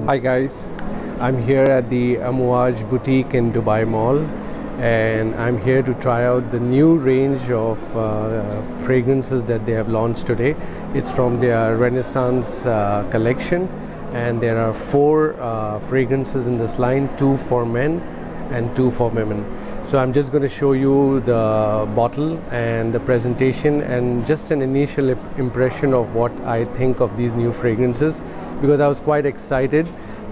Hi guys, I'm here at the Amouage boutique in Dubai Mall, and I'm here to try out the new range of fragrances that they have launched today. It's from their Renaissance collection, and there are 4 fragrances in this line, 2 for men and 2 for women. So I'm just going to show you the bottle and the presentation and just an initial impression of what I think of these new fragrances, because I was quite excited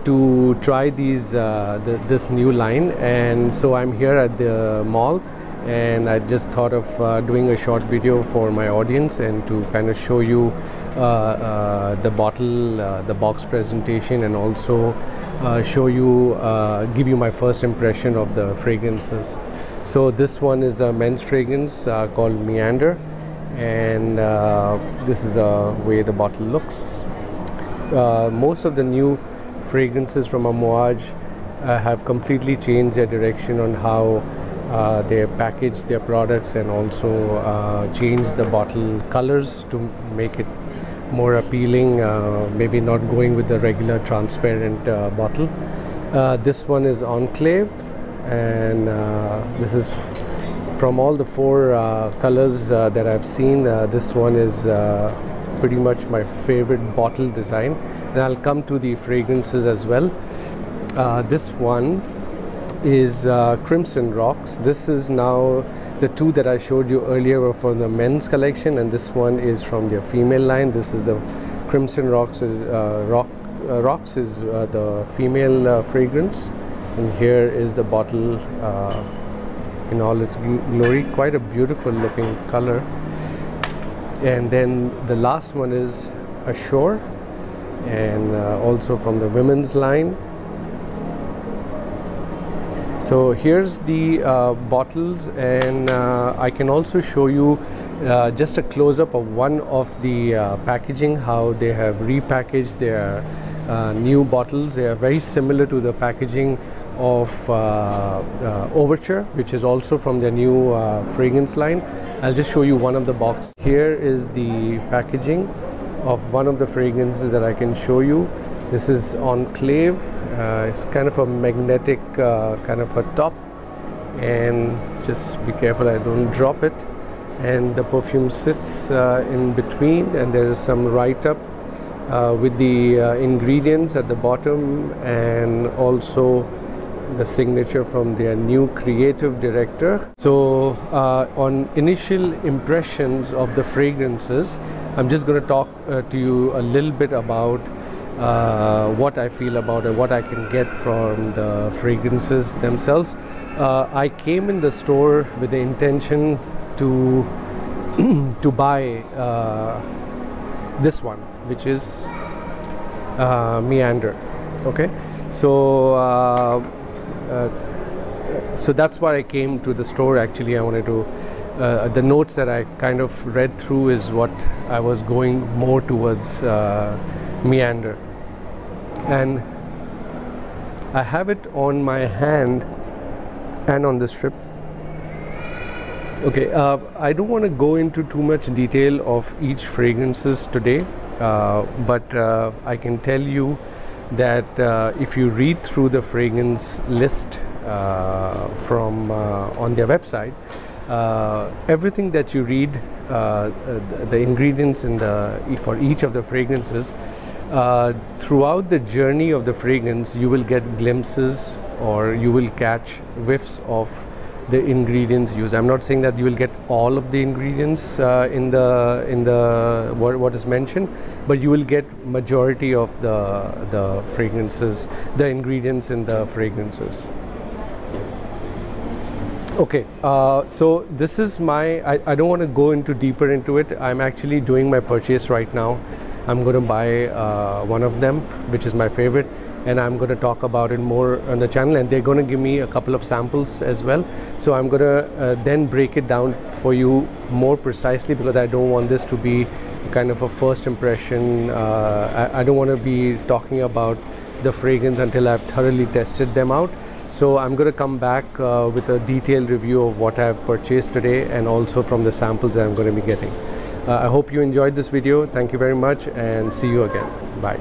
to try these this new line. And so I'm here at the mall, and I just thought of doing a short video for my audience and to kind of show you the bottle, the box presentation, and also show you, give you my first impression of the fragrances. So this one is a men's fragrance called MEANDER, and this is the way the bottle looks. Most of the new fragrances from Amouage have completely changed their direction on how they package their products, and also changed the bottle colors to make it more appealing, maybe not going with the regular transparent bottle. This one is ENCLAVE, and this is from all the 4 colors that I've seen. This one is pretty much my favorite bottle design, and I'll come to the fragrances as well. This one is Crimson Rocks. This is now, the 2 that I showed you earlier were from the men's collection, and this one is from their female line. This is the Crimson Rocks is Rocks is the female fragrance, and here is the bottle in all its glory. Quite a beautiful looking color. And then the last one is ASHORE, and also from the women's line. So here's the bottles, and I can also show you just a close-up of one of the packaging, how they have repackaged their new bottles. They are very similar to the packaging of Overture, which is also from their new fragrance line. I'll just show you one of the boxes. Here is the packaging of one of the fragrances that I can show you. This is ENCLAVE. It's kind of a magnetic kind of a top, and just be careful I don't drop it. And the perfume sits in between, and there is some write-up with the ingredients at the bottom, and also the signature from their new creative director. So on initial impressions of the fragrances, I'm just going to talk to you a little bit about what I feel about it, what I can get from the fragrances themselves. I came in the store with the intention to to buy this one, which is MEANDER. Okay, so so that's why I came to the store. Actually, I wanted to the notes that I kind of read through is what I was going more towards MEANDER, and I have it on my hand and on the strip. Okay, I don't want to go into too much detail of each fragrances today, but I can tell you that if you read through the fragrance list from on their website, everything that you read, the ingredients in for each of the fragrances, throughout the journey of the fragrance, you will get glimpses, or you will catch whiffs of the ingredients used. I'm not saying that you will get all of the ingredients in the what is mentioned, but you will get majority of the fragrances, the ingredients in the fragrances. Okay, so this is my, I don't want to go into deeper into it. I'm actually doing my purchase right now. I'm going to buy one of them, which is my favorite, and I'm going to talk about it more on the channel, and they're going to give me a couple of samples as well. So I'm going to then break it down for you more precisely, because I don't want this to be kind of a first impression. I don't want to be talking about the fragrance until I've thoroughly tested them out. So I'm going to come back with a detailed review of what I've purchased today, and also from the samples that I'm going to be getting. I hope you enjoyed this video. Thank you very much, and see you again. Bye.